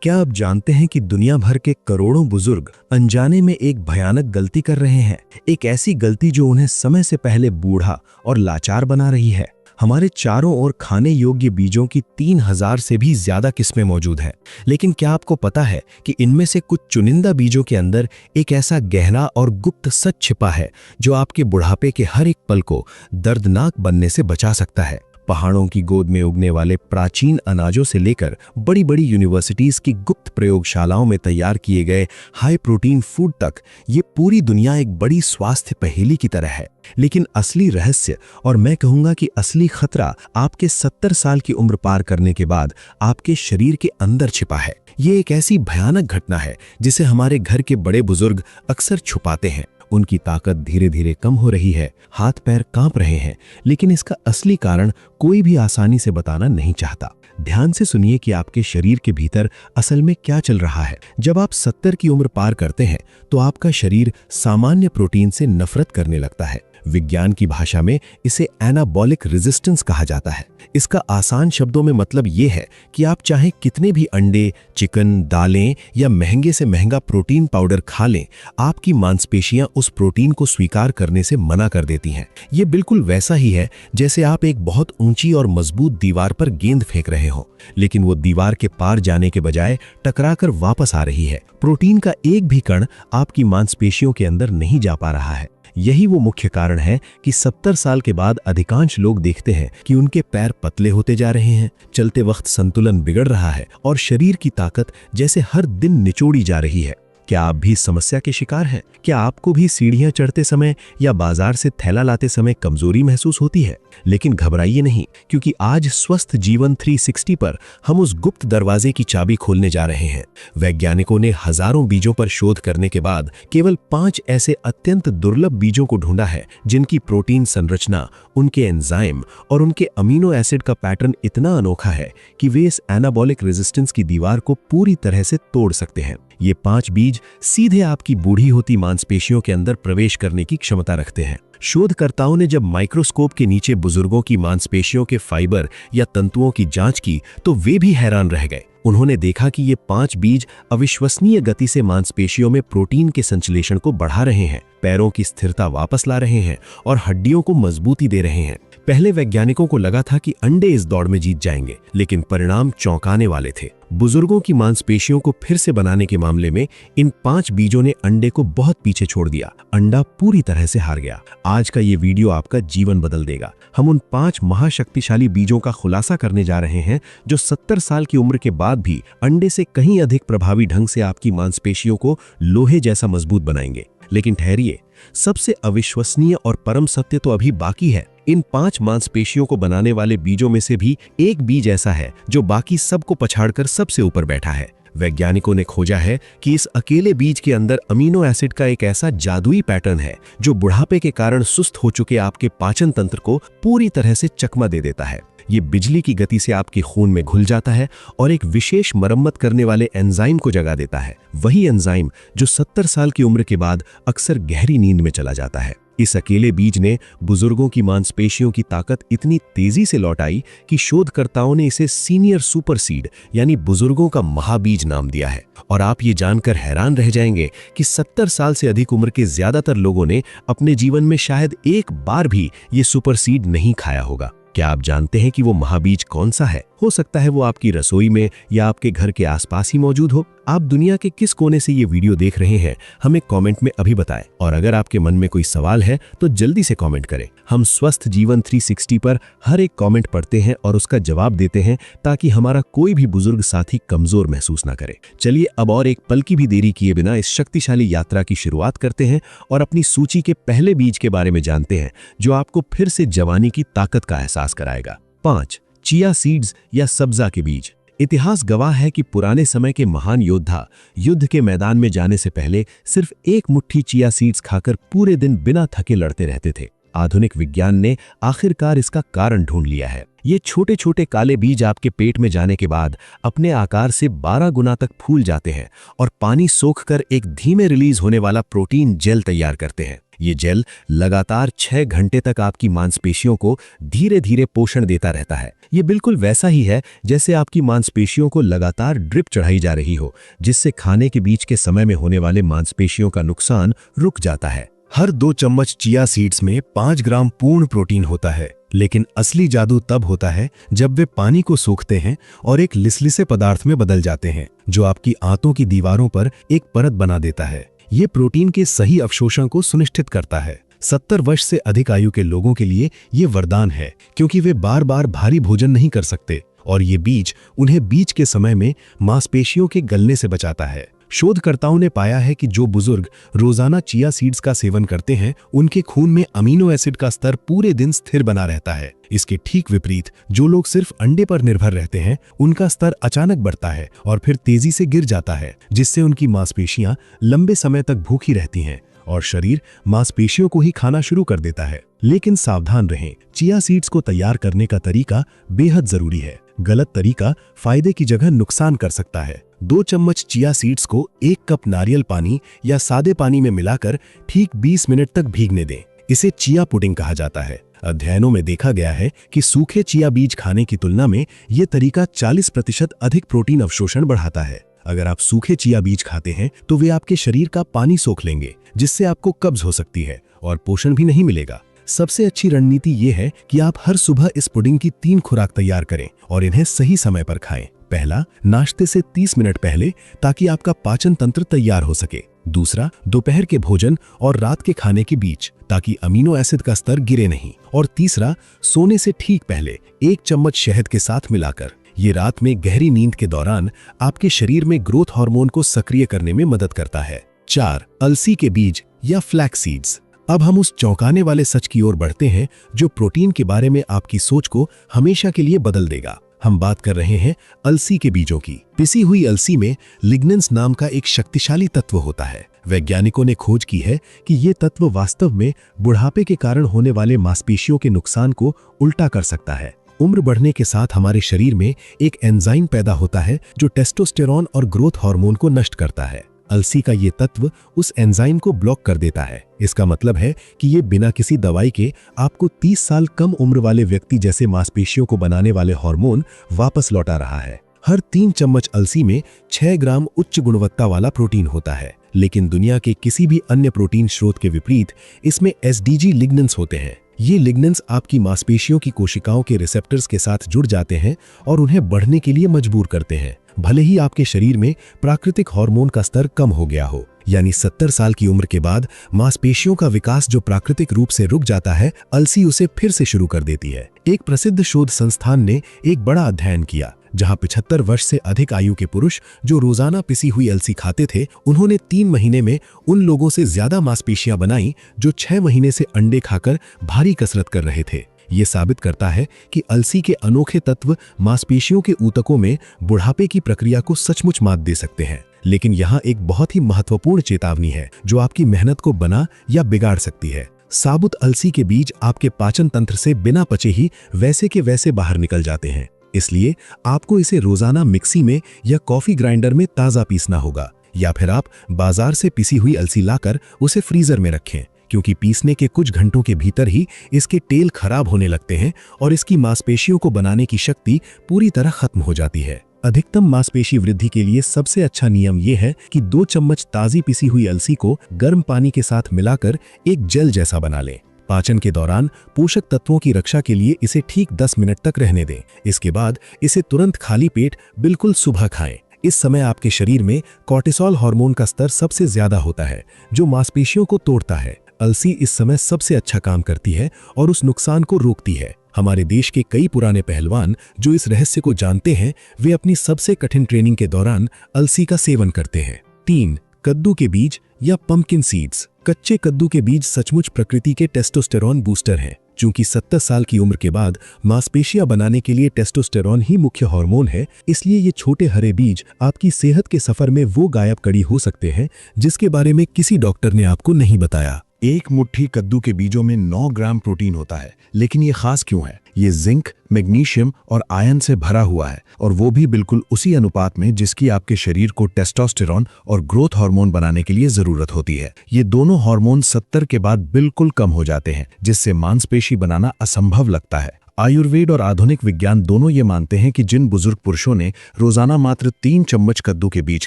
क्या आप जानते हैं कि दुनिया भर के करोड़ों बुजुर्ग अनजाने में एक भयानक गलती कर रहे हैं? एक ऐसी गलती जो उन्हें समय से पहले बूढ़ा और लाचार बना रही है। हमारे चारों ओर खाने योग्य बीजों की 3000 से भी ज्यादा किस्में मौजूद हैं, लेकिन क्या आपको पता है कि इनमें से कुछ चुनिंदा बीजों के अंदर एक ऐसा गहरा और गुप्त सच छिपा है जो आपके बुढ़ापे के हर एक पल को दर्दनाक बनने से बचा सकता है। पहाड़ों की गोद में उगने वाले प्राचीन अनाजों से लेकर बड़ी बड़ी यूनिवर्सिटीज की गुप्त प्रयोगशालाओं में तैयार किए गए हाई प्रोटीन फूड तक, ये पूरी दुनिया एक बड़ी स्वास्थ्य पहेली की तरह है। लेकिन असली रहस्य, और मैं कहूंगा कि असली खतरा, आपके 70 साल की उम्र पार करने के बाद आपके शरीर के अंदर छिपा है। ये एक ऐसी भयानक घटना है जिसे हमारे घर के बड़े बुजुर्ग अक्सर छुपाते हैं। उनकी ताकत धीरे धीरे कम हो रही है, हाथ पैर कांप रहे हैं, लेकिन इसका असली कारण कोई भी आसानी से बताना नहीं चाहता। ध्यान से सुनिए कि आपके शरीर के भीतर असल में क्या चल रहा है। जब आप 70 की उम्र पार करते हैं तो आपका शरीर सामान्य प्रोटीन से नफरत करने लगता है। विज्ञान की भाषा में इसे एनाबॉलिक रेजिस्टेंस कहा जाता है। इसका आसान शब्दों में मतलब ये है कि आप चाहे कितने भी अंडे, चिकन, दालें या महंगे से महंगा प्रोटीन पाउडर खा लें, आपकी मांसपेशियां उस प्रोटीन को स्वीकार करने से मना कर देती हैं। ये बिल्कुल वैसा ही है जैसे आप एक बहुत ऊंची और मजबूत दीवार पर गेंद फेंक रहे हो, लेकिन वो दीवार के पार जाने के बजाय टकराकर वापस आ रही है। प्रोटीन का एक भी कण आपकी मांसपेशियों के अंदर नहीं जा पा रहा है। यही वो मुख्य कारण है कि 70 साल के बाद अधिकांश लोग देखते हैं कि उनके पैर पतले होते जा रहे हैं, चलते वक्त संतुलन बिगड़ रहा है और शरीर की ताकत जैसे हर दिन निचोड़ी जा रही है। क्या आप भी इस समस्या के शिकार हैं? क्या आपको भी सीढ़ियां चढ़ते समय या बाजार से थैला लाते समय कमजोरी महसूस होती है? लेकिन घबराइए नहीं, क्योंकि आज स्वस्थ जीवन 360 पर हम उस गुप्त दरवाजे की चाबी खोलने जा रहे हैं। वैज्ञानिकों ने हजारों बीजों पर शोध करने के बाद केवल 5 ऐसे अत्यंत दुर्लभ बीजों को ढूंढा है जिनकी प्रोटीन संरचना, उनके एंजाइम और उनके अमीनो एसिड का पैटर्न इतना अनोखा है कि वे इस एनाबॉलिक रेजिस्टेंस की दीवार को पूरी तरह से तोड़ सकते हैं। ये 5 बीज सीधे आपकी बूढ़ी होती मांसपेशियों के अंदर प्रवेश करने की क्षमता रखते हैं। शोधकर्ताओं ने जब माइक्रोस्कोप के नीचे बुजुर्गों की मांसपेशियों के फाइबर या तंतुओं की जांच की तो वे भी हैरान रह गए। उन्होंने देखा कि ये 5 बीज अविश्वसनीय गति से मांसपेशियों में प्रोटीन के संश्लेषण को बढ़ा रहे हैं, पैरों की स्थिरता वापस ला रहे हैं और हड्डियों को मजबूती दे रहे हैं। पहले वैज्ञानिकों को लगा था कि अंडे इस दौड़ में जीत जाएंगे, लेकिन परिणाम चौंकाने वाले थे। बुजुर्गों की मांसपेशियों को फिर से बनाने के मामले में इन 5 बीजों ने अंडे को बहुत पीछे छोड़ दिया। अंडा पूरी तरह से हार गया। आज का ये वीडियो आपका जीवन बदल देगा। हम उन 5 महाशक्तिशाली बीजों का खुलासा करने जा रहे हैं जो 70 साल की उम्र के बाद भी अंडे से कहीं अधिक प्रभावी ढंग से आपकी मांसपेशियों को लोहे जैसा मजबूत बनाएंगे। लेकिन ठहरिए, सबसे अविश्वसनीय और परम सत्य तो अभी बाकी है। इन 5 मांसपेशियों को बनाने वाले बीजों में से भी एक बीज ऐसा है जो बाकी सबको पछाड़कर सबसे ऊपर बैठा है। वैज्ञानिकों ने खोजा है कि इस अकेले बीज के अंदर अमीनो एसिड का एक ऐसा जादुई पैटर्न है जो बुढ़ापे के कारण सुस्त हो चुके आपके पाचन तंत्र को पूरी तरह से चकमा दे देता है। ये बिजली की गति से आपके खून में घुल जाता है और एक विशेष मरम्मत करने वाले एंजाइम को जगा देता है। वही एंजाइम जो 70 साल की उम्र के बाद अक्सर गहरी नींद में चला जाता है। इस अकेले बीज ने बुजुर्गों की मांसपेशियों की ताकत इतनी तेजी से लौटाई कि शोधकर्ताओं ने इसे सीनियर सुपर सीड यानी बुजुर्गों का महाबीज नाम दिया है। और आप ये जानकर हैरान रह जाएंगे कि 70 साल से अधिक उम्र के ज्यादातर लोगों ने अपने जीवन में शायद एक बार भी ये सुपर सीड नहीं खाया होगा। क्या आप जानते हैं कि वो महाबीज कौन सा है? हो सकता है वो आपकी रसोई में या आपके घर के आसपास ही मौजूद हो। आप दुनिया के किस कोने से ये वीडियो देख रहे हैं, हमें कमेंट में अभी बताएं। और अगर आपके मन में कोई सवाल है तो जल्दी से कमेंट करें। हम स्वस्थ जीवन 360 पर हर एक कमेंट पढ़ते हैं और उसका जवाब देते हैं ताकि हमारा कोई भी बुजुर्ग साथी कमजोर महसूस ना करे। चलिए अब और एक पल की भी देरी किए बिना इस शक्तिशाली यात्रा की शुरुआत करते हैं और अपनी सूची के पहले बीज के बारे में जानते हैं जो आपको फिर से जवानी की ताकत का एहसास कराएगा। 5 चिया सीड्स या सब्जा के बीज। इतिहास गवाह है कि पुराने समय के महान योद्धा युद्ध के मैदान में जाने से पहले सिर्फ एक मुट्ठी चिया सीड्स खाकर पूरे दिन बिना थके लड़ते रहते थे। आधुनिक विज्ञान ने आखिरकार इसका कारण ढूंढ लिया है। ये छोटे छोटे काले बीज आपके पेट में जाने के बाद अपने आकार से 12 गुना तक फूल जाते हैं और पानी सोखकर एक धीमे रिलीज होने वाला प्रोटीन जेल तैयार करते हैं। ये जेल लगातार 6 घंटे तक आपकी मांसपेशियों को धीरे धीरे पोषण देता रहता है। ये बिल्कुल वैसा ही है जैसे आपकी मांसपेशियों को लगातार ड्रिप चढ़ाई जा रही हो, जिससे खाने के बीच के समय में होने वाले मांसपेशियों का नुकसान रुक जाता है। हर 2 चम्मच चिया सीड्स में 5 ग्राम पूर्ण प्रोटीन होता है, लेकिन असली जादू तब होता है जब वे पानी को सोखते हैं और एक लिसलिसे पदार्थ में बदल जाते हैं, जो आपकी आंतों की दीवारों पर एक परत बना देता है। ये प्रोटीन के सही अवशोषण को सुनिश्चित करता है। 70 वर्ष से अधिक आयु के लोगों के लिए ये वरदान है, क्योंकि वे बार बार भारी भोजन नहीं कर सकते और ये बीज उन्हें बीच के समय में मांसपेशियों के गलने से बचाता है। शोधकर्ताओं ने पाया है कि जो बुजुर्ग रोजाना चिया सीड्स का सेवन करते हैं, उनके खून में अमीनो एसिड का स्तर पूरे दिन स्थिर बना रहता है। इसके ठीक विपरीत जो लोग सिर्फ अंडे पर निर्भर रहते हैं, उनका स्तर अचानक बढ़ता है और फिर तेजी से गिर जाता है, जिससे उनकी मांसपेशियां लंबे समय तक भूखी रहती हैं और शरीर मांसपेशियों को ही खाना शुरू कर देता है। लेकिन सावधान रहें, चिया सीड्स को तैयार करने का तरीका बेहद जरूरी है। गलत तरीका फायदे की जगह नुकसान कर सकता है। 2 चम्मच चिया सीड्स को 1 कप नारियल पानी या सादे पानी में मिलाकर ठीक 20 मिनट तक भीगने दें। इसे चिया पुडिंग कहा जाता है। अध्ययनों में देखा गया है कि सूखे चिया बीज खाने की तुलना में ये तरीका 40% अधिक प्रोटीन अवशोषण बढ़ाता है। अगर आप सूखे चिया बीज खाते हैं तो वे आपके शरीर का पानी सोख लेंगे, जिससे आपको कब्ज हो सकती है और पोषण भी नहीं मिलेगा। सबसे अच्छी रणनीति ये है कि आप हर सुबह इस पुडिंग की 3 खुराक तैयार करें और इन्हें सही समय पर खाएं। पहला, नाश्ते से 30 मिनट पहले, ताकि आपका पाचन तंत्र तैयार हो सके। दूसरा, दोपहर के भोजन और रात के खाने के बीच, ताकि अमीनो एसिड का स्तर गिरे नहीं। और तीसरा, सोने से ठीक पहले 1 चम्मच शहद के साथ मिलाकर। ये रात में गहरी नींद के दौरान आपके शरीर में ग्रोथ हार्मोन को सक्रिय करने में मदद करता है। 4, अलसी के बीज या फ्लैक्स सीड्स। अब हम उस चौंकाने वाले सच की ओर बढ़ते हैं जो प्रोटीन के बारे में आपकी सोच को हमेशा के लिए बदल देगा। हम बात कर रहे हैं अलसी के बीजों की। पिसी हुई अलसी में लिग्नेंस नाम का एक शक्तिशाली तत्व होता है। वैज्ञानिकों ने खोज की है कि ये तत्व वास्तव में बुढ़ापे के कारण होने वाले मांसपेशियों के नुकसान को उल्टा कर सकता है। उम्र बढ़ने के साथ हमारे शरीर में एक एंजाइम पैदा होता है जो टेस्टोस्टेरोन और ग्रोथ हार्मोन को नष्ट करता है। अलसी का ये तत्व उस एंजाइम को ब्लॉक कर देता है। इसका मतलब है कि ये बिना किसी दवाई के आपको 30 साल कम उम्र वाले व्यक्ति जैसे मांसपेशियों को बनाने वाले हार्मोन वापस लौटा रहा है। हर 3 चम्मच अलसी में 6 ग्राम उच्च गुणवत्ता वाला प्रोटीन होता है, लेकिन दुनिया के किसी भी अन्य प्रोटीन स्रोत के विपरीत इसमें एसडीजी लिग्नेंस होते हैं। ये लिग्नेंस आपकी मांसपेशियों की कोशिकाओं के रिसेप्टर्स के साथ जुड़ जाते हैं और उन्हें बढ़ने के लिए मजबूर करते हैं, भले ही आपके शरीर में प्राकृतिक हार्मोन का स्तर कम हो गया हो। यानी 70 साल की उम्र के बाद मांसपेशियों का विकास जो प्राकृतिक रूप से रुक जाता है, अलसी उसे फिर से शुरू कर देती है। एक प्रसिद्ध शोध संस्थान ने एक बड़ा अध्ययन किया, जहां 75 वर्ष से अधिक आयु के पुरुष जो रोजाना पिसी हुई अलसी खाते थे, उन्होंने 3 महीने में उन लोगों से ज्यादा मांसपेशियां बनाई जो 6 महीने से अंडे खाकर भारी कसरत कर रहे थे। ये साबित करता है कि अलसी के अनोखे तत्व मांसपेशियों के ऊतकों में बुढ़ापे की प्रक्रिया को सचमुच मात दे सकते हैं। लेकिन यहाँ एक बहुत ही महत्वपूर्ण चेतावनी है जो आपकी मेहनत को बना या बिगाड़ सकती है। साबुत अलसी के बीज आपके पाचन तंत्र से बिना पचे ही वैसे के वैसे बाहर निकल जाते हैं, इसलिए आपको इसे रोजाना मिक्सी में या कॉफी ग्राइंडर में ताज़ा पीसना होगा, या फिर आप बाजार से पिसी हुई अलसी लाकर उसे फ्रीजर में रखें, क्योंकि पीसने के कुछ घंटों के भीतर ही इसके टेल खराब होने लगते हैं और इसकी मांसपेशियों को बनाने की शक्ति पूरी तरह खत्म हो जाती है। अधिकतम मांसपेशी वृद्धि के लिए सबसे अच्छा नियम यह है कि 2 चम्मच ताज़ी पिसी हुई अलसी को गर्म पानी के साथ मिलाकर एक जेल जैसा बना लें। पाचन के दौरान पोषक तत्वों की रक्षा के लिए इसे ठीक 10 मिनट तक रहने दें। इसके बाद इसे तुरंत खाली पेट बिल्कुल सुबह खाएं। इस समय आपके शरीर में कॉर्टिसोल हार्मोन का स्तर सबसे ज्यादा होता है, जो मांसपेशियों को तोड़ता है। अलसी इस समय सबसे अच्छा काम करती है और उस नुकसान को रोकती है। हमारे देश के कई पुराने पहलवान जो इस रहस्य को जानते हैं, वे अपनी सबसे कठिन ट्रेनिंग के दौरान अलसी का सेवन करते हैं। 3, कद्दू के बीज या पंपकिन सीड्स। कच्चे कद्दू के बीज सचमुच प्रकृति के टेस्टोस्टेरोन बूस्टर हैं। चूंकि 70 साल की उम्र के बाद मांसपेशियां बनाने के लिए टेस्टोस्टेरोन ही मुख्य हार्मोन है, इसलिए ये छोटे हरे बीज आपकी सेहत के सफर में वो गायब कड़ी हो सकते हैं जिसके बारे में किसी डॉक्टर ने आपको नहीं बताया। एक मुट्ठी कद्दू के बीजों में 9 ग्राम प्रोटीन होता है, लेकिन ये खास क्यों है? ये जिंक, मैग्नीशियम और आयरन से भरा हुआ है, और वो भी बिल्कुल उसी अनुपात में जिसकी आपके शरीर को टेस्टोस्टेरोन और ग्रोथ हार्मोन बनाने के लिए जरूरत होती है। ये दोनों हार्मोन 70 के बाद बिल्कुल कम हो जाते हैं, जिससे मांसपेशी बनाना असंभव लगता है। आयुर्वेद और आधुनिक विज्ञान दोनों ये मानते हैं कि जिन बुजुर्ग पुरुषों ने रोजाना मात्र 3 चम्मच कद्दू के बीज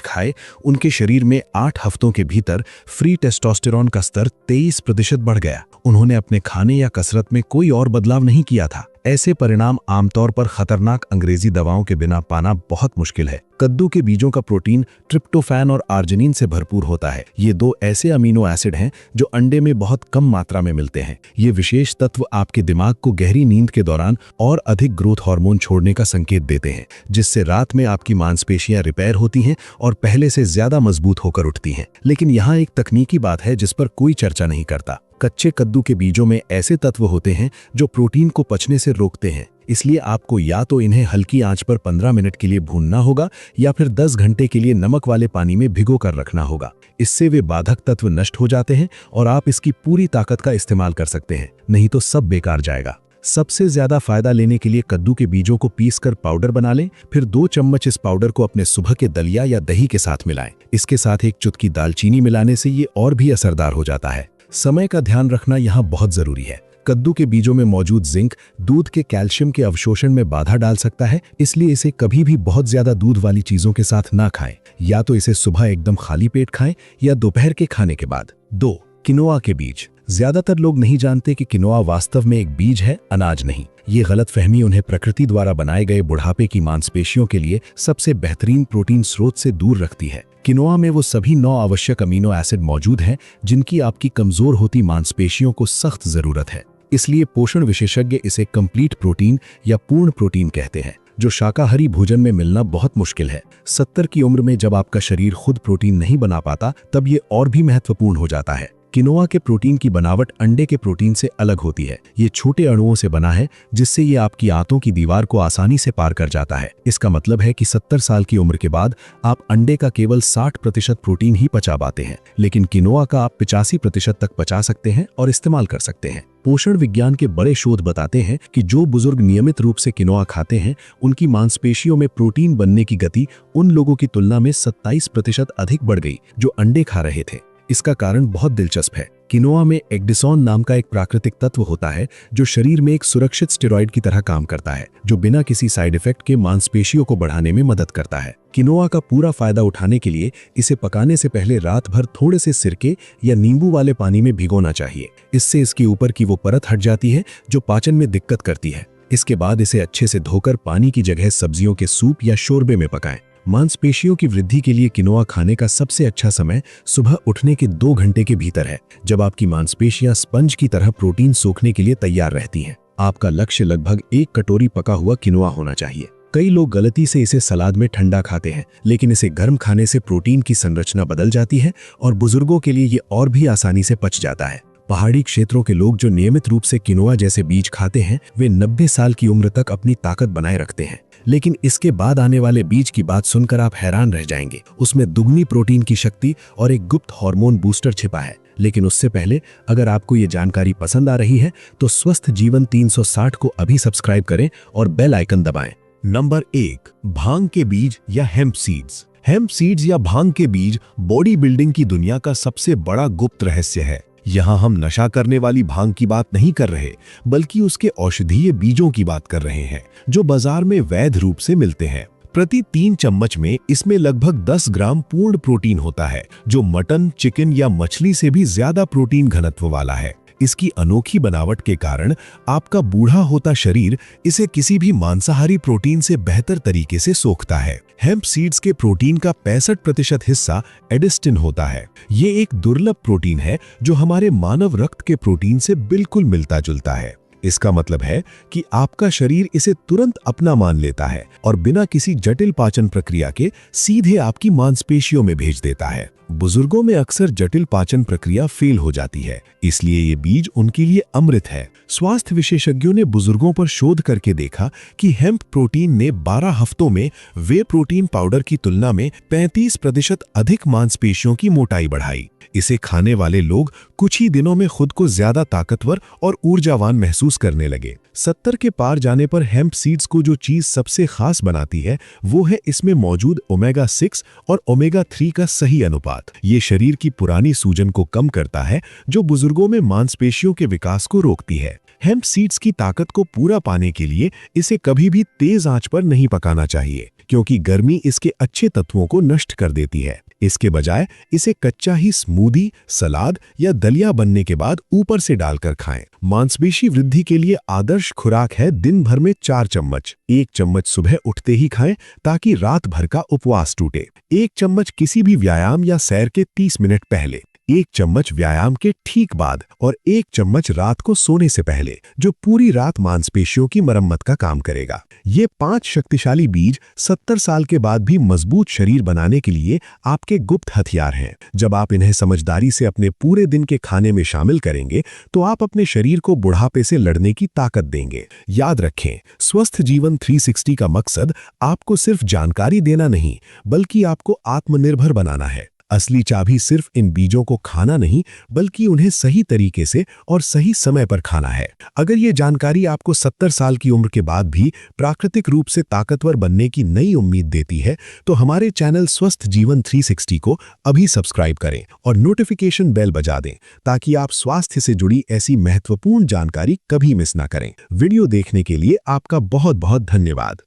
खाए, उनके शरीर में 8 हफ्तों के भीतर फ्री टेस्टोस्टेरोन का स्तर 23% बढ़ गया। उन्होंने अपने खाने या कसरत में कोई और बदलाव नहीं किया था। ऐसे परिणाम आमतौर पर खतरनाक अंग्रेजी दवाओं के बिना पाना बहुत मुश्किल है। कद्दू के बीजों का प्रोटीन ट्रिप्टोफैन और आर्जिनिन से भरपूर होता है। ये 2 ऐसे अमीनो एसिड हैं जो अंडे में बहुत कम मात्रा में मिलते हैं। ये विशेष तत्व आपके दिमाग को गहरी नींद के दौरान और अधिक ग्रोथ हार्मोन छोड़ने का संकेत देते हैं, जिससे रात में आपकी मांसपेशियां रिपेयर होती हैं और पहले से ज्यादा मजबूत होकर उठती हैं। लेकिन यहाँ एक तकनीकी बात है जिस पर कोई चर्चा नहीं करता। कच्चे कद्दू के बीजों में ऐसे तत्व होते हैं जो प्रोटीन को पचने से रोकते हैं, इसलिए आपको या तो इन्हें हल्की आंच पर 15 मिनट के लिए भूनना होगा या फिर 10 घंटे के लिए नमक वाले पानी में भिगो कर रखना होगा। इससे वे बाधक तत्व नष्ट हो जाते हैं और आप इसकी पूरी ताकत का इस्तेमाल कर सकते हैं, नहीं तो सब बेकार जाएगा। सबसे ज्यादा फायदा लेने के लिए कद्दू के बीजों को पीसकर पाउडर बना लें, फिर 2 चम्मच इस पाउडर को अपने सुबह के दलिया या दही के साथ मिलाएं। इसके साथ एक चुटकी दालचीनी मिलाने से ये और भी असरदार हो जाता है। समय का ध्यान रखना यहाँ बहुत जरूरी है। कद्दू के बीजों में मौजूद जिंक दूध के कैल्शियम के अवशोषण में बाधा डाल सकता है, इसलिए इसे कभी भी बहुत ज्यादा दूध वाली चीजों के साथ ना खाएं। या तो इसे सुबह एकदम खाली पेट खाएं या दोपहर के खाने के बाद। 2. किनोआ के बीज। ज्यादातर लोग नहीं जानते कि किनोआ वास्तव में एक बीज है, अनाज नहीं। ये गलतफहमी उन्हें प्रकृति द्वारा बनाए गए बुढ़ापे की मांसपेशियों के लिए सबसे बेहतरीन प्रोटीन स्रोत से दूर रखती है। किनोआ में वो सभी 9 आवश्यक अमीनो एसिड मौजूद हैं जिनकी आपकी कमजोर होती मांसपेशियों को सख्त जरूरत है। इसलिए पोषण विशेषज्ञ इसे कंप्लीट प्रोटीन या पूर्ण प्रोटीन कहते हैं, जो शाकाहारी भोजन में मिलना बहुत मुश्किल है। 70 की उम्र में जब आपका शरीर खुद प्रोटीन नहीं बना पाता, तब ये और भी महत्वपूर्ण हो जाता है। किनोआ के प्रोटीन की बनावट अंडे के प्रोटीन से अलग होती है। ये छोटे अणुओं से बना है, जिससे ये आपकी आंतों की दीवार को आसानी से पार कर जाता है। इसका मतलब है कि 70 साल की उम्र के बाद आप अंडे का केवल 60% प्रोटीन ही पचा पाते हैं, लेकिन किनोआ का आप 85% तक पचा सकते हैं और इस्तेमाल कर सकते हैं। पोषण विज्ञान के बड़े शोध बताते हैं कि जो बुजुर्ग नियमित रूप से किनोआ खाते हैं, उनकी मांसपेशियों में प्रोटीन बनने की गति उन लोगों की तुलना में 27% अधिक बढ़ गई जो अंडे खा रहे थे। इसका कारण बहुत दिलचस्प है। किनोआ में एग्डिसोन नाम का एक प्राकृतिक तत्व होता है जो शरीर में एक सुरक्षित स्टेरॉइड की तरह काम करता है, जो बिना किसी साइड इफेक्ट के मांसपेशियों को बढ़ाने में मदद करता है। किनोआ का पूरा फायदा उठाने के लिए इसे पकाने से पहले रात भर थोड़े से सिरके या नींबू वाले पानी में भिगोना चाहिए। इससे इसके ऊपर की वो परत हट जाती है जो पाचन में दिक्कत करती है। इसके बाद इसे अच्छे से धोकर पानी की जगह सब्जियों के सूप या शोरबे में पकाएं। मांसपेशियों की वृद्धि के लिए किनोआ खाने का सबसे अच्छा समय सुबह उठने के 2 घंटे के भीतर है, जब आपकी मांसपेशियां स्पंज की तरह प्रोटीन सोखने के लिए तैयार रहती हैं। आपका लक्ष्य लगभग 1 कटोरी पका हुआ किनोआ होना चाहिए। कई लोग गलती से इसे सलाद में ठंडा खाते हैं, लेकिन इसे गर्म खाने से प्रोटीन की संरचना बदल जाती है और बुजुर्गों के लिए ये और भी आसानी से पच जाता है। पहाड़ी क्षेत्रों के लोग जो नियमित रूप से किनोआ जैसे बीज खाते हैं, वे 90 साल की उम्र तक अपनी ताकत बनाए रखते हैं। लेकिन इसके बाद आने वाले बीज की बात सुनकर आप हैरान रह जाएंगे। उसमें दुगनी प्रोटीन की शक्ति और एक गुप्त हार्मोन बूस्टर छिपा है। लेकिन उससे पहले, अगर आपको ये जानकारी पसंद आ रही है तो स्वस्थ जीवन 360 को अभी सब्सक्राइब करें और बेल आइकन दबाएं। नंबर 1, भांग के बीज या हेम्प सीड्स। हेम्प सीड्स या भांग के बीज बॉडी बिल्डिंग की दुनिया का सबसे बड़ा गुप्त रहस्य है। यहाँ हम नशा करने वाली भांग की बात नहीं कर रहे, बल्कि उसके औषधीय बीजों की बात कर रहे हैं, जो बाजार में वैध रूप से मिलते हैं। प्रति 3 चम्मच में इसमें लगभग 10 ग्राम पूर्ण प्रोटीन होता है, जो मटन, चिकन या मछली से भी ज्यादा प्रोटीन घनत्व वाला है। इसकी अनोखी बनावट के कारण आपका बूढ़ा होता शरीर इसे किसी भी मांसाहारी प्रोटीन से बेहतर तरीके से सोखता है। हेम्प सीड्स के प्रोटीन का 65% हिस्सा एडिस्टिन होता है। ये एक दुर्लभ प्रोटीन है जो हमारे मानव रक्त के प्रोटीन से बिल्कुल मिलता जुलता है। इसका मतलब है कि आपका शरीर इसे तुरंत अपना मान लेता है और बिना किसी जटिल पाचन प्रक्रिया के सीधे आपकी मांसपेशियों में भेज देता है। बुजुर्गों में अक्सर जटिल पाचन प्रक्रिया फेल हो जाती है, इसलिए ये बीज उनके लिए अमृत है। स्वास्थ्य विशेषज्ञों ने बुजुर्गों पर शोध करके देखा कि हेम्प प्रोटीन ने 12 हफ्तों में वे प्रोटीन पाउडर की तुलना में 35% अधिक मांसपेशियों की मोटाई बढ़ाई। इसे खाने वाले लोग कुछ ही दिनों में खुद को ज्यादा ताकतवर और ऊर्जावान महसूस करने लगे। 70 के पार जाने पर हेम्प सीड्स को जो चीज सबसे खास बनाती है वो है इसमें मौजूद ओमेगा 6 और ओमेगा 3 का सही अनुपात। ये शरीर की पुरानी सूजन को कम करता है, जो बुजुर्गों में मांसपेशियों के विकास को रोकती है। हेम्प सीड्स की ताकत को पूरा पाने के लिए इसे कभी भी तेज आंच पर नहीं पकाना चाहिए, क्योंकि गर्मी इसके अच्छे तत्वों को नष्ट कर देती है। इसके बजाय इसे कच्चा ही स्मूदी, सलाद या दलिया बनने के बाद ऊपर से डालकर खाएं। मांसपेशी वृद्धि के लिए आदर्श खुराक है दिन भर में 4 चम्मच। 1 चम्मच सुबह उठते ही खाएं ताकि रात भर का उपवास टूटे। 1 चम्मच किसी भी व्यायाम या सैर के 30 मिनट पहले, 1 चम्मच व्यायाम के ठीक बाद और 1 चम्मच रात को सोने से पहले, जो पूरी रात मांसपेशियों की मरम्मत का काम करेगा। ये 5 शक्तिशाली बीज 70 साल के बाद भी मजबूत शरीर बनाने के लिए आपके गुप्त हथियार हैं। जब आप इन्हें समझदारी से अपने पूरे दिन के खाने में शामिल करेंगे तो आप अपने शरीर को बुढ़ापे से लड़ने की ताकत देंगे। याद रखें, स्वस्थ जीवन 360 का मकसद आपको सिर्फ जानकारी देना नहीं, बल्कि आपको आत्मनिर्भर बनाना है। असली चाबी सिर्फ इन बीजों को खाना नहीं, बल्कि उन्हें सही तरीके से और सही समय पर खाना है। अगर ये जानकारी आपको 70 साल की उम्र के बाद भी प्राकृतिक रूप से ताकतवर बनने की नई उम्मीद देती है, तो हमारे चैनल स्वस्थ जीवन 360 को अभी सब्सक्राइब करें और नोटिफिकेशन बेल बजा दें, ताकि आप स्वास्थ्य से जुड़ी ऐसी महत्वपूर्ण जानकारी कभी मिस ना करें। वीडियो देखने के लिए आपका बहुत बहुत धन्यवाद।